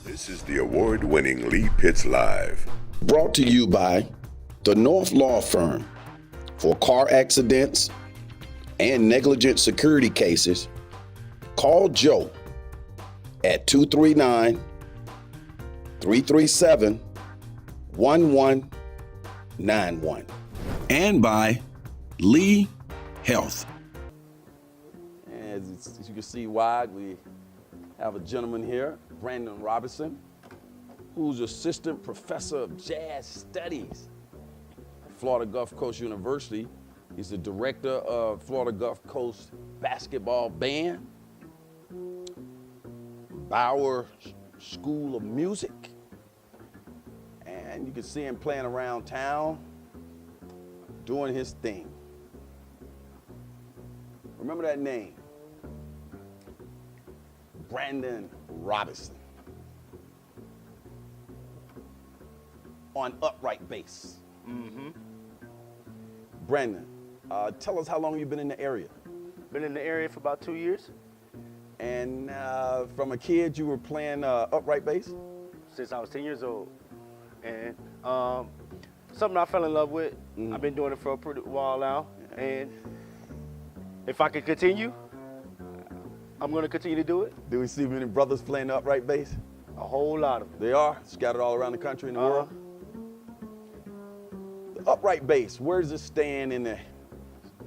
This is the award-winning Lee Pitts Live. Brought to you by the North Law Firm. For car accidents and negligent security cases, call Joe at 239-337-1191. And by Lee Health. As you can see wide, we have a gentleman here, Brandon Robertson, who's assistant professor of jazz studies at Florida Gulf Coast University. He's the director of Florida Gulf Coast Basketball Band, Bauer School of Music, and you can see him playing around town, doing his thing. Remember that name, Brandon Robertson, on upright bass. Brandon, tell us how long you've been in the area. Been in the area for about 2 years. And from a kid, you were playing upright bass? Since I was 10 years old. And something I fell in love with. I've been doing it for a pretty while now. And if I could continue, I'm going to continue to do it. Do we see many brothers playing the upright bass? A whole lot of them. They are, scattered all around the country and the world. The upright bass, where does it stand in the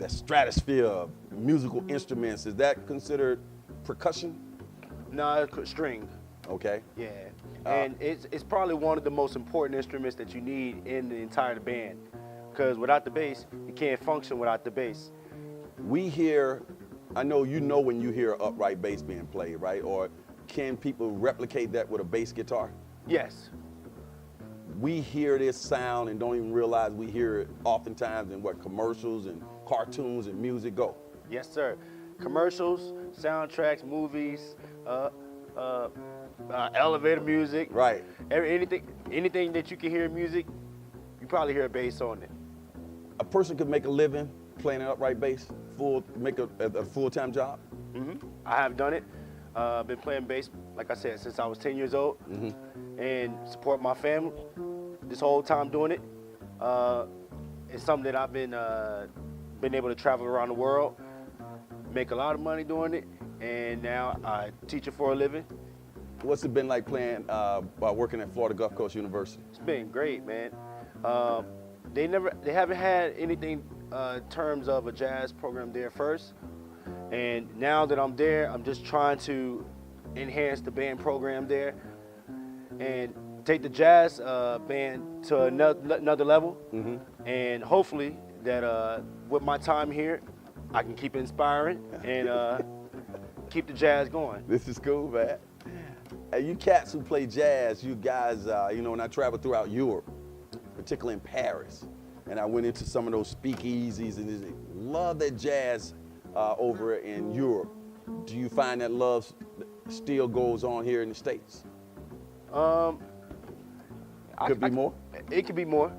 stratosphere of musical instruments? Is that considered percussion? No, it's string. Okay. Yeah. And it's probably one of the most important instruments that you need in the entire band. Because without the bass, you can't function without the bass. We hear, I know you know when you hear upright bass being played, right? Or can people replicate that with a bass guitar? Yes. We hear this sound and don't even realize we hear it oftentimes in what commercials and cartoons and music go. Yes, sir. Commercials, soundtracks, movies, elevator music. Right. Anything that you can hear in music, you probably hear a bass on it. A person could make a living playing an upright bass, make a full-time job? I have done it. Been playing bass, like I said, since I was 10 years old, and support my family this whole time doing it. It's something that I've been able to travel around the world, make a lot of money doing it, and now I teach it for a living. What's it been like playing while working at Florida Gulf Coast University? It's been great, man. They haven't had anything in terms of a jazz program there first. And now that I'm there, I'm just trying to enhance the band program there and take the jazz band to another level. And hopefully that with my time here, I can keep inspiring and keep the jazz going. This is cool, man. Hey, you cats who play jazz, you guys, when I travel throughout Europe, particularly in Paris, and I went into some of those speakeasies and just love that jazz over in Europe. Do you find that love still goes on here in the States? Could be more? It could be more.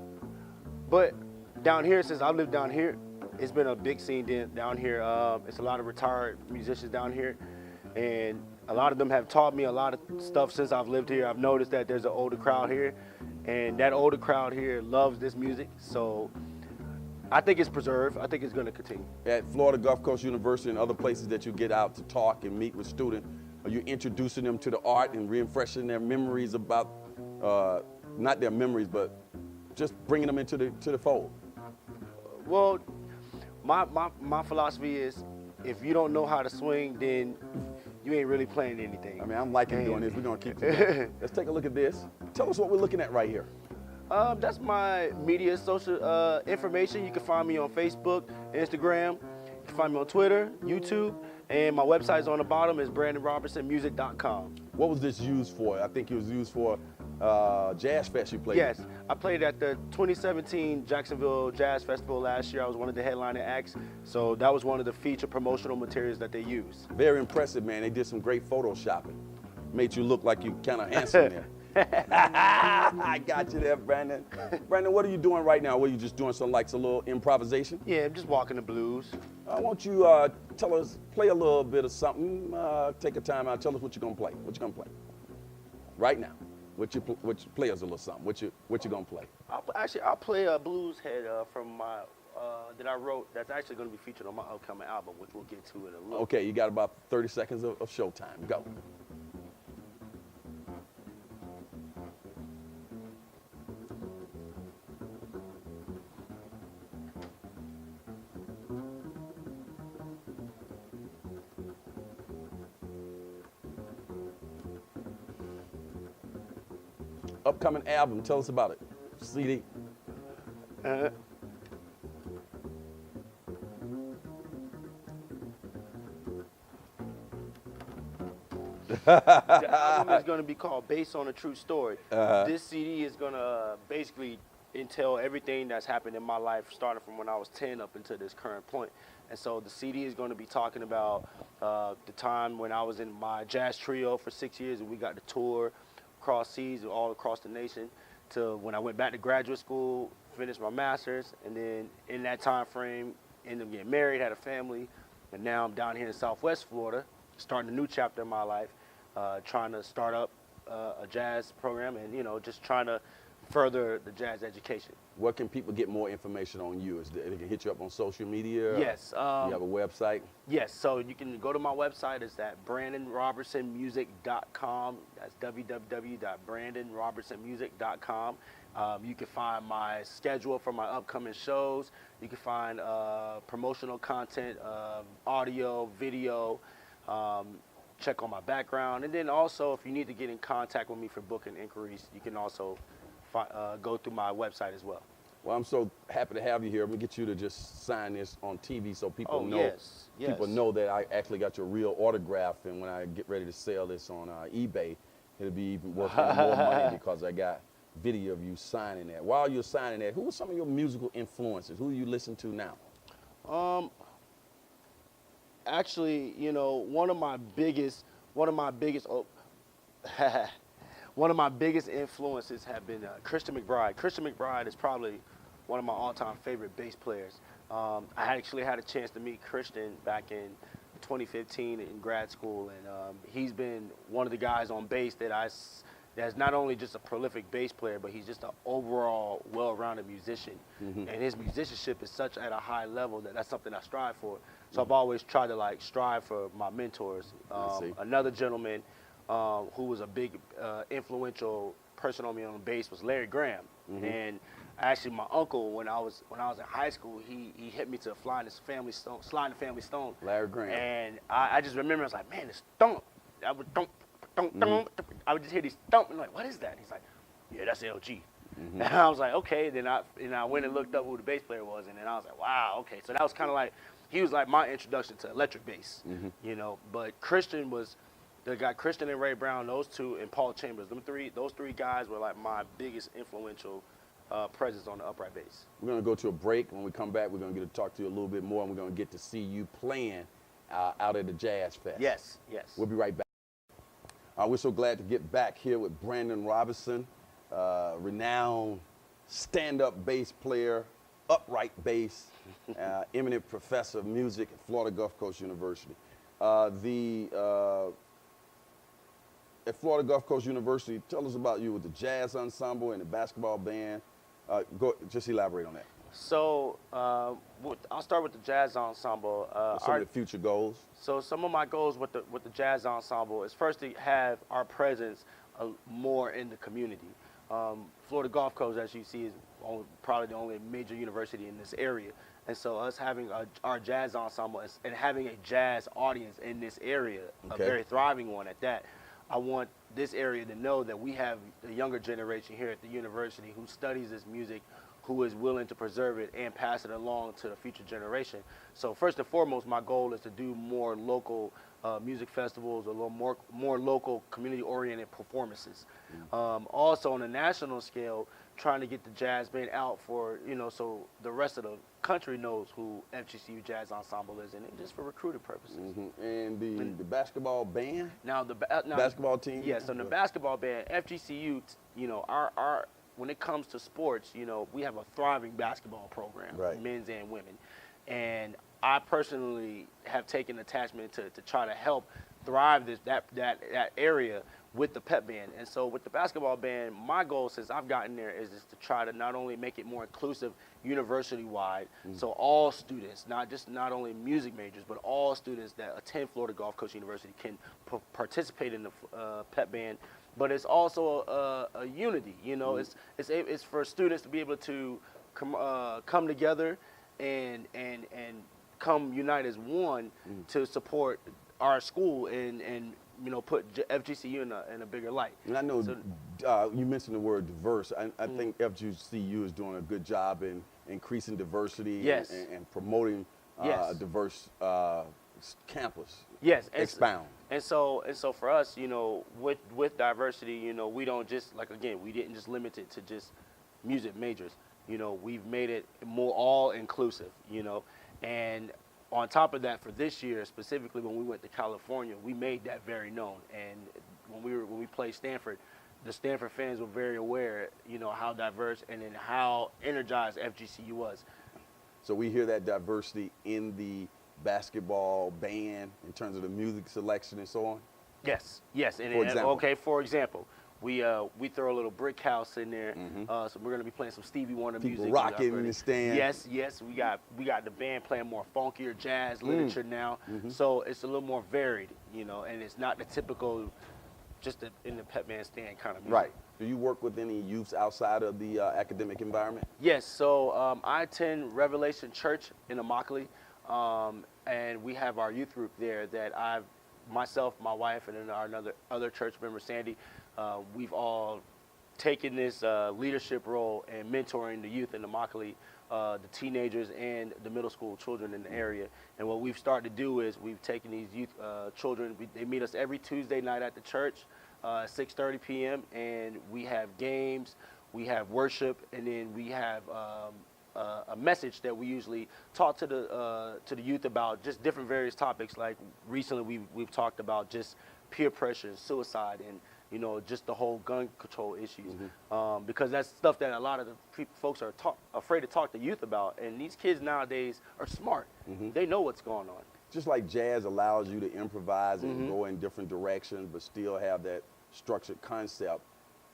But down here, since I live down here, it's been a big scene down here. It's a lot of retired musicians down here. And a lot of them have taught me a lot of stuff since I've lived here. I've noticed that there's an older crowd here. And that older crowd here loves this music. So I think it's preserved. I think it's going to continue. At Florida Gulf Coast University and other places that you get out to talk and meet with students, are you introducing them to the art and refreshing their memories about, not their memories, but just bringing them into the fold? Well, my philosophy is if you don't know how to swing, then you ain't really playing anything. I mean, I'm liking doing this. We're going to keep doing it. Let's take a look at this. Tell us what we're looking at right here. That's my media social information. You can find me on Facebook, Instagram. You can find me on Twitter, YouTube, and my website's on the bottom is BrandonRobertsonMusic.com. What was this used for? I think it was used for Jazz Fest you played. Yes, I played at the 2017 Jacksonville Jazz Festival last year. I was one of the headliner acts, so that was one of the feature promotional materials that they used. Very impressive, man. They did some great photoshopping. Made you look like you kind of handsome there. I got you there, Brandon. Brandon, what are you doing right now? What are you just doing some little improvisation? Yeah, I'm just walking the blues. I want you tell us, play a little bit of something. Take a time out. Tell us what you're gonna play. What you gonna play? right now. What you play us a little something. What you gonna play? I'll play a blues head from my that I wrote. That's actually going to be featured on my upcoming album, which we'll get to in a little. Okay, you got about 30 seconds of show time. Go. Upcoming album, tell us about it. CD. The album is going to be called Based on a True Story. This CD is going to basically entail everything that's happened in my life, starting from when I was 10 up until this current point. And so the CD is going to be talking about the time when I was in my jazz trio for 6 years and we got to tour across seas all across the nation, to when I went back to graduate school, finished my master's, and then in that time frame, ended up getting married, had a family, and now I'm down here in Southwest Florida, starting a new chapter in my life, trying to start up a jazz program and, just trying to further the jazz education. Where can people get more information on you? They can hit you up on social media? Yes. You have a website? Yes, so you can go to my website. It's at BrandonRobertsonMusic.com. That's www.BrandonRobertsonMusic.com. You can find my schedule for my upcoming shows. You can find promotional content, audio, video, check on my background. And then also, if you need to get in contact with me for booking inquiries, you can also go through my website as well. Well, I'm so happy to have you here. I'm gonna get you to just sign this on TV so people know. Yes. People know that I actually got your real autograph, and when I get ready to sell this on eBay, it'll be even worth even more money because I got video of you signing that. While you're signing that, who are some of your musical influences? Who do you listen to now? Actually, one of my biggest one of my biggest influences have been Christian Mcbride. Christian Mcbride is probably one of my all-time favorite bass players. I actually had a chance to meet Christian back in 2015 in grad school, and he's been one of the guys on bass that's not only just a prolific bass player, but he's just an overall well-rounded musician. And his musicianship is such at a high level that's something I strive for. So I've always tried to strive for my mentors. Another gentleman who was a big influential person on me on bass was Larry Graham. And actually my uncle, when I was in high school, he hit me to Slide the Family Stone. Larry Graham. And I just remember, I was like, man, this thump. I would thump, thump, thump. I would just hear these thump, and like, what is that? And he's like, yeah, that's LG. And I was like, okay. Then I went and looked up who the bass player was, and then I was like, wow, okay. So that was kind of like, he was like my introduction to electric bass, But Christian was the guy, Christian and Ray Brown, those two, and Paul Chambers. Those three guys were like my biggest influential presence on the upright bass. We're gonna go to a break. When we come back, we're gonna get to talk to you a little bit more, and we're gonna get to see you playing out at the Jazz Fest. Yes. We'll be right back. We're so glad to get back here with Brandon Robertson, renowned stand-up bass player, upright bass, eminent professor of music at Florida Gulf Coast University. At Florida Gulf Coast University, tell us about you with the Jazz Ensemble and the basketball band. Just elaborate on that. So I'll start with the Jazz Ensemble. Some of the future goals. So some of my goals with the Jazz Ensemble is first to have our presence more in the community. Florida Gulf Coast, as you see, is probably the only major university in this area. And so us having our Jazz Ensemble and having a jazz audience in this area, a very thriving one at that, I want this area to know that we have the younger generation here at the university who studies this music, who is willing to preserve it and pass it along to the future generation. So first and foremost, my goal is to do more local music festivals, a little more local community-oriented performances. Also on a national scale, trying to get the jazz band out for, so the rest of the country knows who FGCU Jazz Ensemble is, and just for recruiting purposes. And the basketball band? Now the basketball team? Yes, so the basketball band, FGCU, our when it comes to sports, we have a thriving basketball program, men's and women. And I personally have taken attachment to try to help thrive that area with the pep band. And so with the basketball band, my goal since I've gotten there is just to try to not only make it more inclusive university-wide, so all students, not only music majors, but all students that attend Florida Gulf Coast University can participate in the pep band. But it's also a unity, you know, it's for students to be able to come together and come unite as one to support our school and you know, put FGCU in a bigger light. And I know you mentioned the word diverse. I think FGCU is doing a good job in increasing diversity Yes. and promoting Yes. a diverse campus. Yes. Expound. And so for us, you know, with diversity, you know, we don't just, like, again, we didn't just limit it to just music majors. You know, we've made it more all inclusive, you know, and on top of that, for this year, specifically when we went to California, we made that very known. And when we played Stanford, the Stanford fans were very aware, you know, how diverse and then how energized FGCU was. So we hear that diversity in the basketball band in terms of the music selection and so on. Yes. And For example? okay, for example, we throw a little brick house in there, so we're gonna be playing some Stevie Wonder People music. rocking in the stand. Yes, we got the band playing more funkier jazz literature now, so it's a little more varied, you know, and it's not the typical, just in the pep band stand kind of music. Right. Do you work with any youths outside of the academic environment? Yes, so I attend Revelation Church in Immokalee, and we have our youth group there that myself, my wife, and then our other church member, Sandy, we've all taken this leadership role and mentoring the youth in Immokalee, the teenagers and the middle school children in the area. And what we've started to do is we've taken these youth children, they meet us every Tuesday night at the church, 6:30 p.m., and we have games, we have worship, and then we have a message that we usually talk to the youth about just different various topics. Like recently we've talked about just peer pressure and suicide and, you know, just the whole gun control issues, because that's stuff that a lot of the folks are afraid to talk to youth about. And these kids nowadays are smart. They know what's going on. Just like jazz allows you to improvise and go in different directions, but still have that structured concept,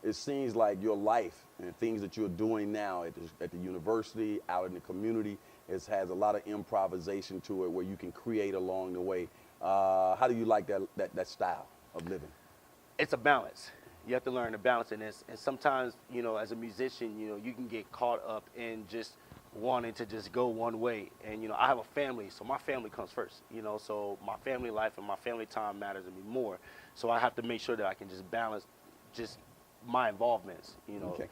it seems like your life and things that you're doing now at the university, out in the community, has a lot of improvisation to it where you can create along the way. How do you like that style of living? It's a balance. You have to learn to balance in this. And sometimes, you know, as a musician, you know, you can get caught up in just wanting to just go one way. And, you know, I have a family, so my family comes first, you know, so my family life and my family time matters to me more. So I have to make sure that I can just balance just my involvements, you know. Okay.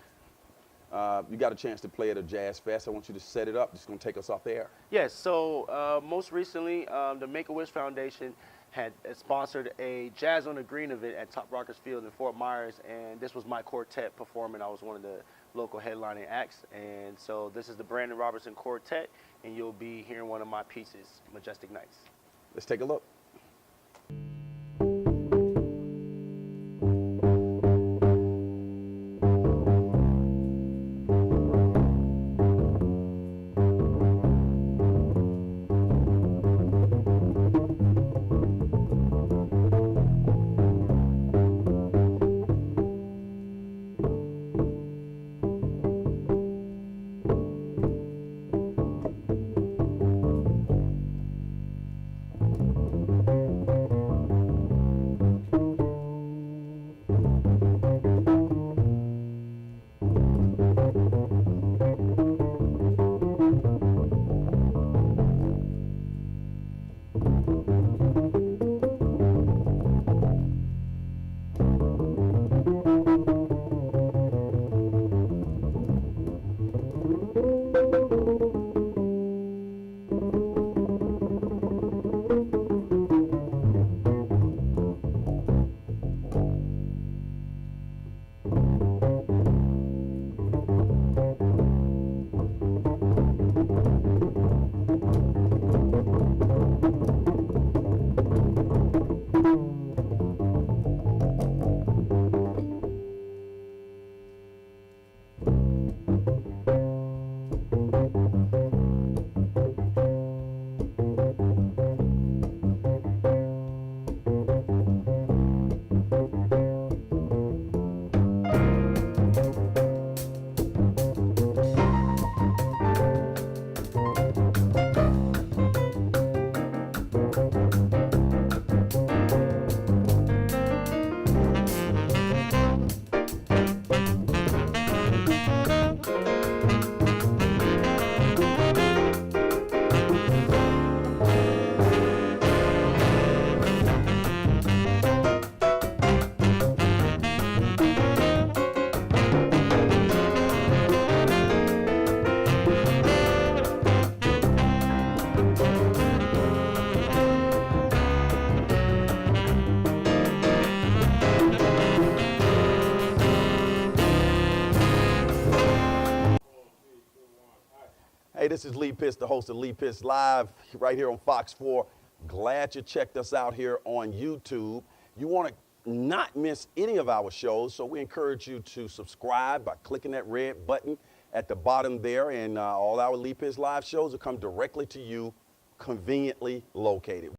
You got a chance to play at a jazz fest. I want you to set it up. Just going to take us off the air. Yes, so most recently, the Make-A-Wish Foundation had sponsored a Jazz on the Green event at Top Rockers Field in Fort Myers, and this was my quartet performing. I was one of the local headlining acts, and so this is the Brandon Robertson Quartet, and you'll be hearing one of my pieces, Majestic Nights. Let's take a look. this is Lee Pitts, the host of Lee Pitts Live, right here on Fox 4. Glad you checked us out here on YouTube. You want to not miss any of our shows, so we encourage you to subscribe by clicking that red button at the bottom there, and all our Lee Pitts Live shows will come directly to you, conveniently located.